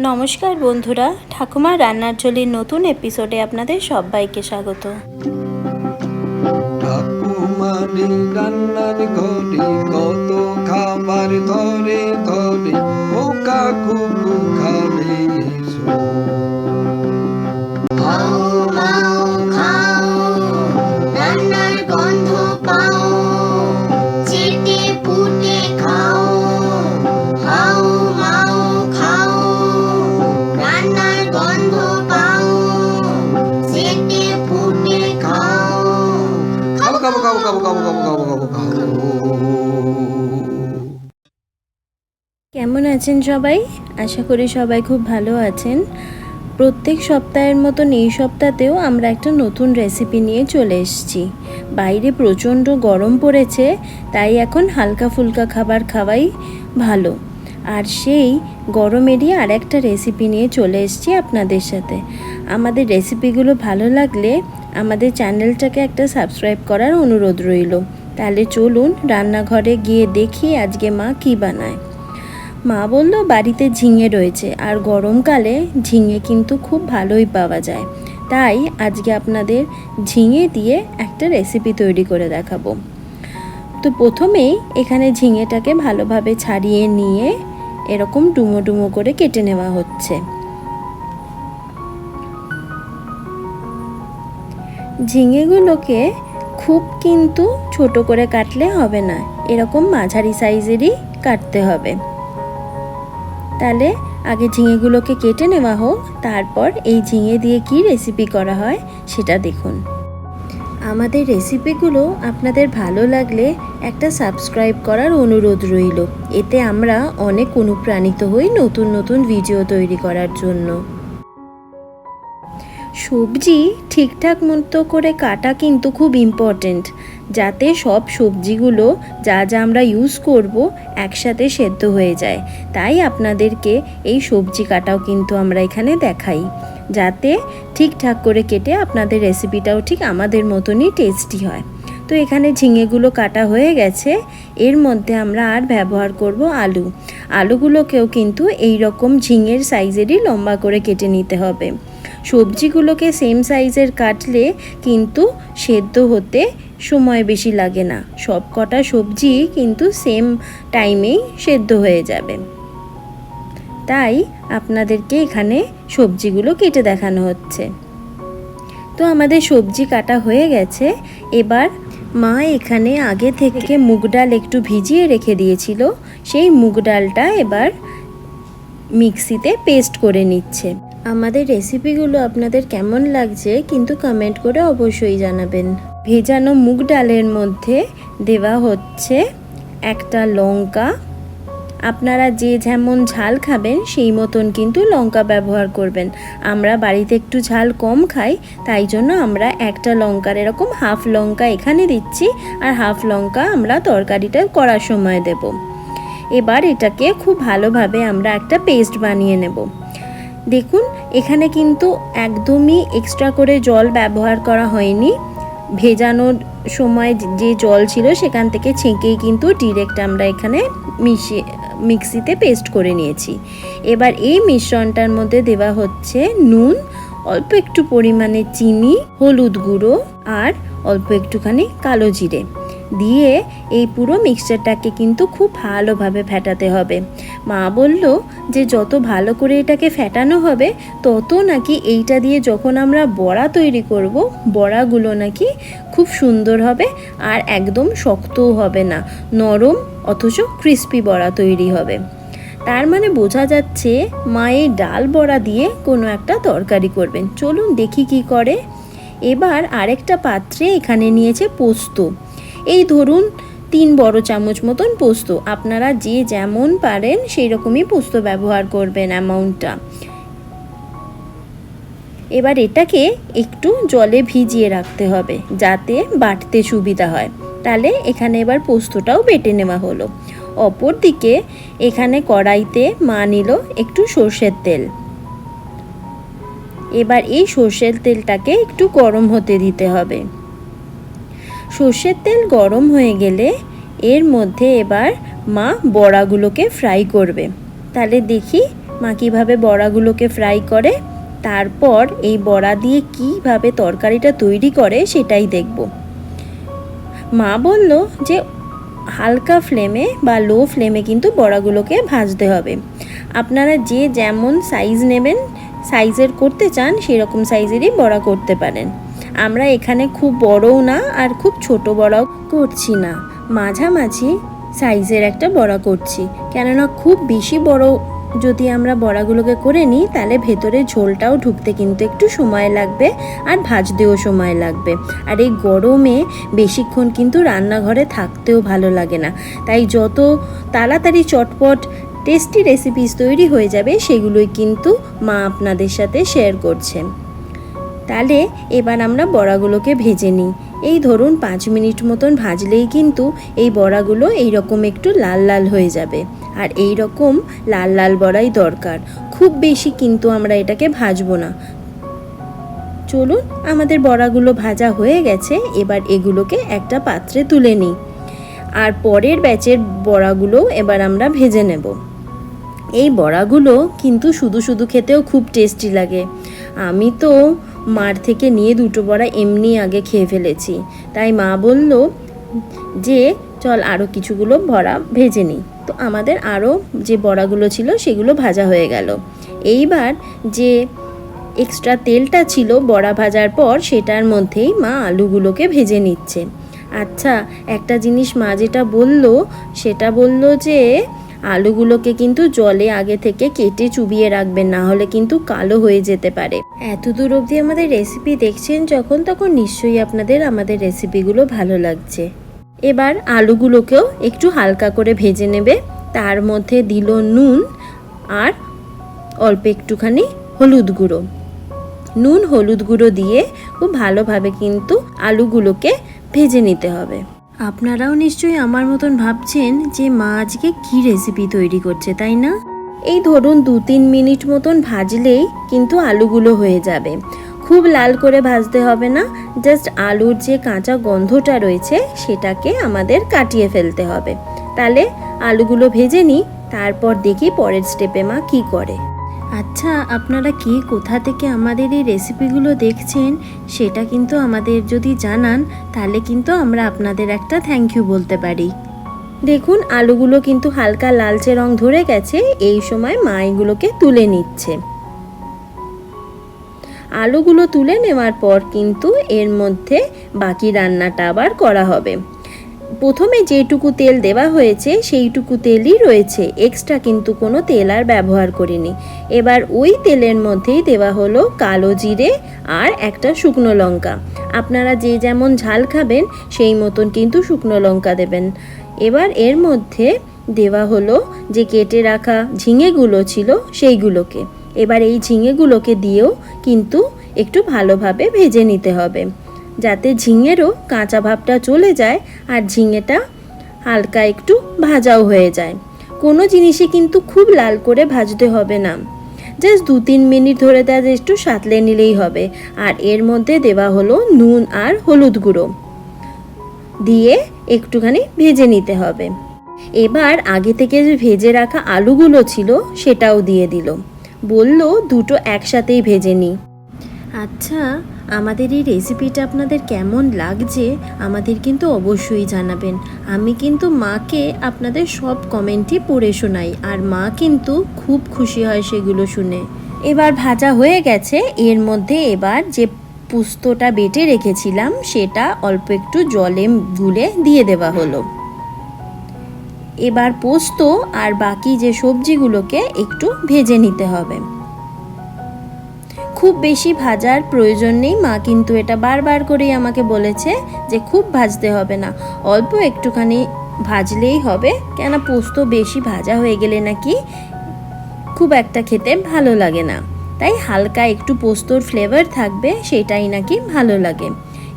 নমস্কার বন্ধুরা, ঠাকুমার রান্নার ঝোলির নতুন এপিসোডে আপনাদের সবাইকে স্বাগত। ঠাকুমারি রান্নার ঘরে কত খাবার ধরে ধরে পোকা কুকু খাবে এসো। খাও মাও খাও, রান্নার গন্ধ পাও, চেটে পুটে খাও। খাও মাও খাও, রান্নার গন্ধ পাও, চেটে পুটে খাও। খাবো খাবো খাবো খাবো খাবো খাবো খাবো খাবো খাবো। কেমন আছেন সবাই? আশা করি সবাই খুব ভালো আছেন। প্রত্যেক সপ্তাহের মতন এই সপ্তাহতেও আমরা একটা নতুন রেসিপি নিয়ে চলে এসেছি। বাইরে প্রচণ্ড গরম পড়েছে, তাই এখন হালকা ফুলকা খাবার খাওয়াই ভালো। আর সেই গরমেরই আর একটা রেসিপি নিয়ে চলে এসেছি আপনাদের সাথে। আমাদের রেসিপিগুলো ভালো লাগলে আমাদের চ্যানেলটাকে একটা সাবস্ক্রাইব করার অনুরোধ রইল। তাহলে চলুন রান্নাঘরে গিয়ে দেখি আজকে মা কী বানায়। মা বলল বাড়িতে ঝিঙে রয়েছে, আর গরমকালে ঝিঙে কিন্তু খুব ভালোই পাওয়া যায়। তাই আজকে আপনাদের ঝিঙে দিয়ে একটা রেসিপি তৈরি করে দেখাবো। তো প্রথমেই এখানে ঝিঙেটাকে ভালোভাবে ছাড়িয়ে নিয়ে এরকম ডুমো ডুমো করে কেটে নেওয়া হচ্ছে। ঝিঙেগুলোকে খুব কিন্তু ছোট করে কাটলে হবে না, এরকম মাঝারি সাইজেরই কাটতে হবে। তাহলে আগে ঝিঙেগুলোকে কেটে নেওয়া হোক, তারপর এই ঝিঙে দিয়ে কি রেসিপি করা হয় সেটা দেখুন। আমাদের রেসিপিগুলো আপনাদের ভালো লাগলে একটা সাবস্ক্রাইব করার অনুরোধ রইল। এতে আমরা অনেক অনুপ্রাণিত হই নতুন নতুন ভিডিও তৈরি করার জন্য। সবজি ঠিকঠাক মতো করে কাটা কিন্তু খুব ইম্পর্টেন্ট, যাতে সব সবজিগুলো যা যা আমরা ইউজ করব একসাথে সেদ্ধ হয়ে যায়। তাই আপনাদেরকে এই সবজি কাটাও কিন্তু আমরা এখানে দেখাই, যাতে ঠিকঠাক করে কেটে আপনাদের রেসিপিটাও ঠিক আমাদের মতনই টেস্টি হয়। তো এখানে ঝিঙেগুলো কাটা হয়ে গেছে। এর মধ্যে আমরা আর ব্যবহার করব আলু। আলুগুলোকেও কিন্তু এই রকম ঝিঙের সাইজেরই লম্বা করে কেটে নিতে হবে। সবজিগুলোকে সেম সাইজের কাটলে কিন্তু সেদ্ধ হতে সময় বেশি লাগে না, সব কটা সবজি কিন্তু সেম টাইমেই সেদ্ধ হয়ে যাবে। তাই আপনাদেরকে এখানে সবজিগুলো কেটে দেখানো হচ্ছে। তো আমাদের সবজি কাটা হয়ে গেছে। এবার মা এখানে আগে থেকে মুগ ডাল একটু ভিজিয়ে রেখে দিয়েছিল, সেই মুগ ডালটা এবার মিক্সিতে পেস্ট করে নিচ্ছে। আমাদের রেসিপিগুলো আপনাদের কেমন লাগছে কিন্তু কমেন্ট করে অবশ্যই জানাবেন। ভেজানো মুগ ডালের মধ্যে দেওয়া হচ্ছে একটা লঙ্কা। আপনারা যে যেমন ঝাল খাবেন সেই মতন কিন্তু লঙ্কা ব্যবহার করবেন। আমরা বাড়িতে একটু ঝাল কম খাই, তাই জন্য আমরা একটা লঙ্কার এরকম হাফ লঙ্কা এখানে দিচ্ছি, আর হাফ লঙ্কা আমরা তরকারিটা করার সময় দেব। এবার এটাকে খুব ভালোভাবে আমরা একটা পেস্ট বানিয়ে নেব। দেখুন এখানে কিন্তু একদমই এক্সট্রা করে জল ব্যবহার করা হয়নি। ভেজানোর সময় যে জল ছিল সেখান থেকে ছেঁকেই কিন্তু ডিরেক্ট আমরা এখানে মিক্সিতে পেস্ট করে নিয়েছি। এবার এই মিশ্রণটার মধ্যে দেওয়া হচ্ছে নুন, অল্প একটু পরিমাণে চিনি, হলুদ গুঁড়ো আর অল্প একটুখানি কালো জিরে দিয়ে এই পুরো মিক্সচারটাকে কিন্তু খুব ভালোভাবে ফেটাতে হবে। মা বলল যে যত ভালো করে এটাকে ফেটানো হবে তত নাকি এইটা দিয়ে যখন আমরা বড়া তৈরি করব, বড়াগুলো নাকি খুব সুন্দর হবে আর একদম শক্তও হবে না, নরম অথচ ক্রিস্পি বড়া তৈরি হবে। তার মানে বোঝা যাচ্ছে মা এই ডাল বড়া দিয়ে কোনো একটা তরকারি করবেন। চলুন দেখি কি করে। এবার আরেকটা পাত্রে এখানে নিয়েছে পোস্ত। এই ধরুন 3 বড় চামচ মতন পোস্ত। আপনারা যে যেমন পারেন সেই রকমই পোস্ত ব্যবহার করবেন অ্যামাউন্টটা। এবার এটাকে একটু জলে ভিজিয়ে রাখতে হবে যাতে বাটতে সুবিধা হয়। তাহলে এখানে এবার পোস্তটাও বেটে নেওয়া হলো। অপরদিকে এখানে কড়াইতে মা নিল একটু সর্ষের তেল। এবার এই সর্ষের তেলটাকে একটু গরম হতে দিতে হবে। সর্ষের তেল গরম হয়ে গেলে এর মধ্যে এবার মা বড়াগুলোকে ফ্রাই করবে। তাহলে দেখি মা কীভাবে বড়াগুলোকে ফ্রাই করে, তারপর এই বড়া দিয়ে কীভাবে তরকারিটা তৈরি করে সেটাই দেখব। মা বলল যে হালকা ফ্লেমে বা লো ফ্লেমে কিন্তু বড়াগুলোকে ভাজতে হবে। আপনারা যে যেমন সাইজ নেবেন, সাইজের করতে চান সেরকম সাইজেরই বড়া করতে পারেন। আমরা এখানে খুব বড়ও না আর খুব ছোট বড়াও করছি না, মাঝামাঝি সাইজের একটা বড়া করছি। কেননা খুব বেশি বড় যদি আমরা বড়াগুলোকে করে নিই তাহলে ভেতরে ঝোলটাও ঢুকতে কিন্তু একটু সময় লাগবে আর ভাজতেও সময় লাগবে। আর এই গরমে বেশিক্ষণ কিন্তু রান্নাঘরে থাকতেও ভালো লাগে না, তাই যত তাড়াতাড়ি চটপট টেস্টি রেসিপিস তৈরি হয়ে যাবে সেগুলোই কিন্তু মা আপনাদের সাথে শেয়ার করছে। তাহলে এবার আমরা বড়াগুলোকে ভেজে নিই। এই ধরুন 5 মিনিট মতন ভাজলেই কিন্তু এই বড়াগুলো এইরকম একটু লাল লাল হয়ে যাবে। আর এই রকম লাল লাল বড়াই দরকার, খুব বেশি কিন্তু আমরা এটাকে ভাজবো না। চলুন, আমাদের বড়াগুলো ভাজা হয়ে গেছে, এবার এগুলোকে একটা পাত্রে তুলে নিই। আর পরের ব্যাচের বড়াগুলো এবার আমরা ভেজে নেব। এই বড়াগুলো কিন্তু শুধু শুধু খেতেও খুব টেস্টি লাগে। আমি তো মার থেকে নিয়ে 2টো বড়া এমনি আগে খেয়ে ফেলেছি, তাই মা বলল যে চল আরও কিছুগুলো বড়া ভেজে নিই। তো আমাদের আরও যে বড়াগুলো ছিল সেগুলো ভাজা হয়ে গেল। এইবার যে এক্সট্রা তেলটা ছিল বড়া ভাজার পর সেটার মধ্যেই মা আলুগুলোকে ভেজে নিচ্ছে। আচ্ছা, একটা জিনিস মা যেটা সেটা বলল যে আলুগুলোকে কিন্তু জলে আগে থেকে কেটে চুবিয়ে রাখবেন, না হলে কিন্তু কালো হয়ে যেতে পারে। এত দূর অবধি আমাদের রেসিপি দেখছেন যখন, তখন নিশ্চয়ই আপনাদের আমাদের রেসিপিগুলো ভালো লাগছে। এবার আলুগুলোকেও একটু হালকা করে ভেজে নেবে। তার মধ্যে দিল নুন আর অল্প একটুখানি হলুদ গুঁড়ো। নুন হলুদ গুঁড়ো দিয়ে খুব ভালোভাবে কিন্তু আলুগুলোকে ভেজে নিতে হবে। আপনারাও নিশ্চয়ই আমার মতন ভাবছেন যে মা আজকে কী রেসিপি তৈরি করছে, তাই না? এই ধরুন 2-3 মিনিট মতন ভাজলেই কিন্তু আলুগুলো হয়ে যাবে। খুব লাল করে ভাজতে হবে না, জাস্ট আলুর যে কাঁচা গন্ধটা রয়েছে সেটাকে আমাদের কাটিয়ে ফেলতে হবে। তাহলে আলুগুলো ভেজে নিই, তারপর দেখি পরের স্টেপে মা কী করে। আচ্ছা, আপনারা কে কোথা থেকে আমাদের এই রেসিপিগুলো দেখছেন সেটা কিন্তু আমাদের যদি জানান তাহলে কিন্তু আমরা আপনাদের একটা থ্যাংক ইউ বলতে পারি। দেখুন আলুগুলো কিন্তু হালকা লালচে রং ধরে গেছে, এই সময় মা এগুলোকে তুলে নিচ্ছে। আলুগুলো তুলে নেওয়ার পর কিন্তু এর মধ্যে বাকি রান্নাটা আবার করা হবে। প্রথমে যেটুকু তেল দেওয়া হয়েছে সেইটুকু তেলই রয়েছে, এক্সট্রা কিন্তু কোনো তেল আর ব্যবহার করিনি। এবার ওই তেলের মধ্যেই দেওয়া হলো কালো জিরে আর একটা শুকনো লঙ্কা। আপনারা যে যেমন ঝাল খাবেন সেই মতন কিন্তু শুকনো লঙ্কা দেবেন। এবার এর মধ্যে দেওয়া হলো যে কেটে রাখা ঝিঙেগুলো ছিল সেইগুলোকে। এবার এই ঝিঙেগুলোকে দিয়েও কিন্তু একটু ভালোভাবে ভেজে নিতে হবে, যাতে ঝিঙেরও কাঁচা ভাবটা চলে যায় আর ঝিঙেটা হালকা একটু ভাজাও হয়ে যায়। কোনো জিনিসই কিন্তু খুব লাল করে ভাজতে হবে না, জাস্ট 2-3 মিনিট ধরে তা একটু সাঁতলে নিলেই হবে। আর এর মধ্যে দেওয়া হলো নুন আর হলুদ গুঁড়ো দিয়ে একটুখানি ভেজে নিতে হবে। এবার আগে থেকে যে ভেজে রাখা আলুগুলো ছিল সেটাও দিয়ে দিল, বলল দুটো একসাথেই ভেজে নিই। আচ্ছা, আমাদের এই রেসিপিটা আপনাদের কেমন লাগছে আমাদের কিন্তু অবশ্যই জানাবেন। আমি কিন্তু মাকে আপনাদের সব কমেন্টই পড়ে শোনাই, আর মা কিন্তু খুব খুশি হয় সেগুলো শুনে। এবার ভাজা হয়ে গেছে, এর মধ্যে এবার যে পোস্তটা বেটে রেখেছিলাম সেটা অল্প একটু জলে গুলে দিয়ে দেওয়া হলো। এবার পোস্ত আর বাকি যে সবজিগুলোকে একটু ভেজে নিতে হবে। খুব বেশি ভাজার প্রয়োজন নেই, মা কিন্তু এটা বারবার করেই আমাকে বলেছে যে খুব ভাজতে হবে না, অল্প একটুখানি ভাজলেই হবে। কেন পোস্ত বেশি ভাজা হয়ে গেলে নাকি খুব একটা খেতে ভালো লাগে না, তাই হালকা একটু পোস্তর ফ্লেভার থাকবে সেটাই নাকি ভালো লাগে।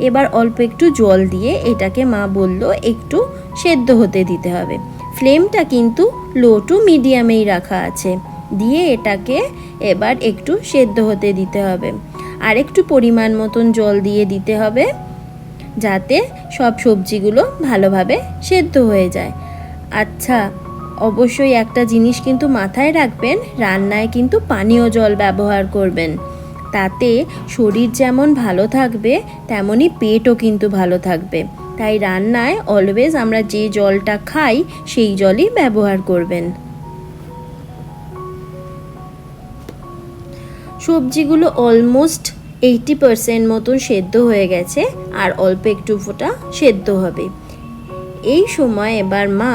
এবার অল্প একটু জল দিয়ে এটাকে মা বলল একটু সেদ্ধ হতে দিতে হবে। ফ্লেমটা কিন্তু লো টু মিডিয়ামেই রাখা আছে, দিয়ে এটাকে এবার একটু সেদ্ধ হতে দিতে হবে। আর একটু পরিমাণ মতন জল দিয়ে দিতে হবে যাতে সব সবজিগুলো ভালোভাবে সেদ্ধ হয়ে যায়। আচ্ছা, অবশ্যই একটা জিনিস কিন্তু মাথায় রাখবেন, রান্নায় কিন্তু পানীয় জল ব্যবহার করবেন। তাতে শরীর যেমন ভালো থাকবে তেমনই পেটও কিন্তু ভালো থাকবে। তাই রান্নায় অলওয়েজ আমরা যে জলটা খাই সেই জলই ব্যবহার করবেন। সবজিগুলো অলমোস্ট 80% মতন সেদ্ধ হয়ে গেছে, আর অল্প একটু ফোঁটা সেদ্ধ হবে। এই সময় এবার মা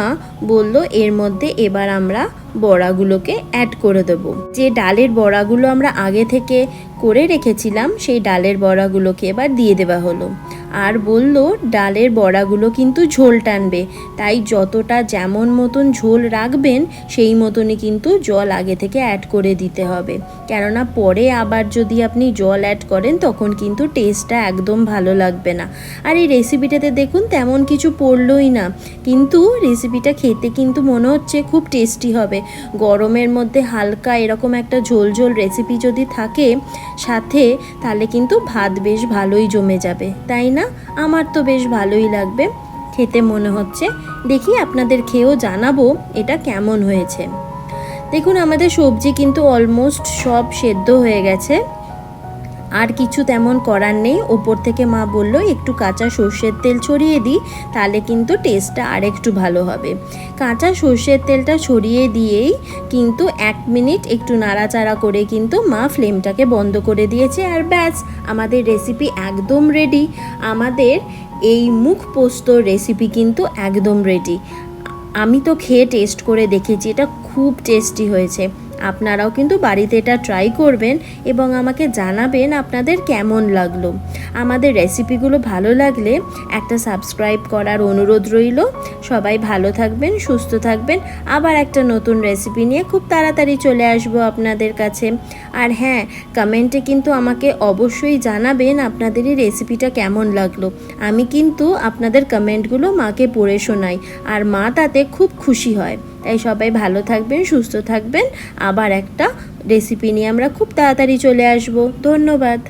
বলল এর মধ্যে এবার আমরা বড়াগুলোকে অ্যাড করে দেবো। যে ডালের বড়াগুলো আমরা আগে থেকে করে রেখেছিলাম সেই ডালের বড়াগুলোকে এবার দিয়ে দেওয়া হলো। আর বলল ডালের বড়াগুলো কিন্তু ঝোল টানবে, তাই যতটা যেমন মতন ঝোল রাখবেন সেই মতনই কিন্তু জল আগে থেকে অ্যাড করে দিতে হবে। কেননা পরে আবার যদি আপনি জল অ্যাড করেন তখন কিন্তু টেস্টটা একদম ভালো লাগবে না। আর এই রেসিপিটাতে দেখুন তেমন কিছু পড়লই না, কিন্তু রেসিপিটা খেতে কিন্তু মনে হচ্ছে খুব টেস্টি হবে। গরমের মধ্যে হালকা এরকম একটা ঝোল ঝোল রেসিপি যদি থাকে সাথে, তাহলে কিন্তু ভাত বেশ ভালোই জমে যাবে, তাই না? আমার তো বেশ ভালোই লাগবে খেতে মনে হচ্ছে। দেখি আপনাদের খেয়েও জানাবো এটা কেমন হয়েছে। দেখুন আমাদের সবজি কিন্তু অলমোস্ট সব সেদ্ধ হয়ে গেছে, আর কিছু তেমন করার নেই। ওপর থেকে মা বলল একটু কাঁচা সর্ষের তেল ছড়িয়ে দিই, তাহলে কিন্তু টেস্টটা আরেকটু ভালো হবে। কাঁচা সর্ষের তেলটা ছড়িয়ে দিয়েই কিন্তু 1 মিনিট একটু নাড়াচাড়া করে কিন্তু মা ফ্লেমটাকে বন্ধ করে দিয়েছে। আর ব্যাস, আমাদের রেসিপি একদম রেডি। আমাদের এই মুখ পোস্তর রেসিপি কিন্তু একদম রেডি। আমি তো খেয়ে টেস্ট করে দেখেছি, এটা খুব টেস্টি হয়েছে। আপনারাও কিন্তু বাড়িতে এটা ট্রাই করবেন এবং আমাকে জানাবেন আপনাদের কেমন লাগলো। আমাদের রেসিপিগুলো ভালো লাগলে একটা সাবস্ক্রাইব করার অনুরোধ রইল। সবাই ভালো থাকবেন, সুস্থ থাকবেন। আবার একটা নতুন রেসিপি নিয়ে খুব তাড়াতাড়ি চলে আসবো আপনাদের কাছে। আর হ্যাঁ, কমেন্টে কিন্তু আমাকে অবশ্যই জানাবেন আপনাদের এই রেসিপিটা কেমন লাগলো। আমি কিন্তু আপনাদের কমেন্টগুলো মাকে পড়ে শোনাই, আর মা তাতে খুব খুশি হয়। তাই সবাই ভালো থাকবেন, সুস্থ থাকবেন। আবার একটা রেসিপি নিয়ে আমরা খুব তাড়াতাড়ি চলে আসবো। ধন্যবাদ।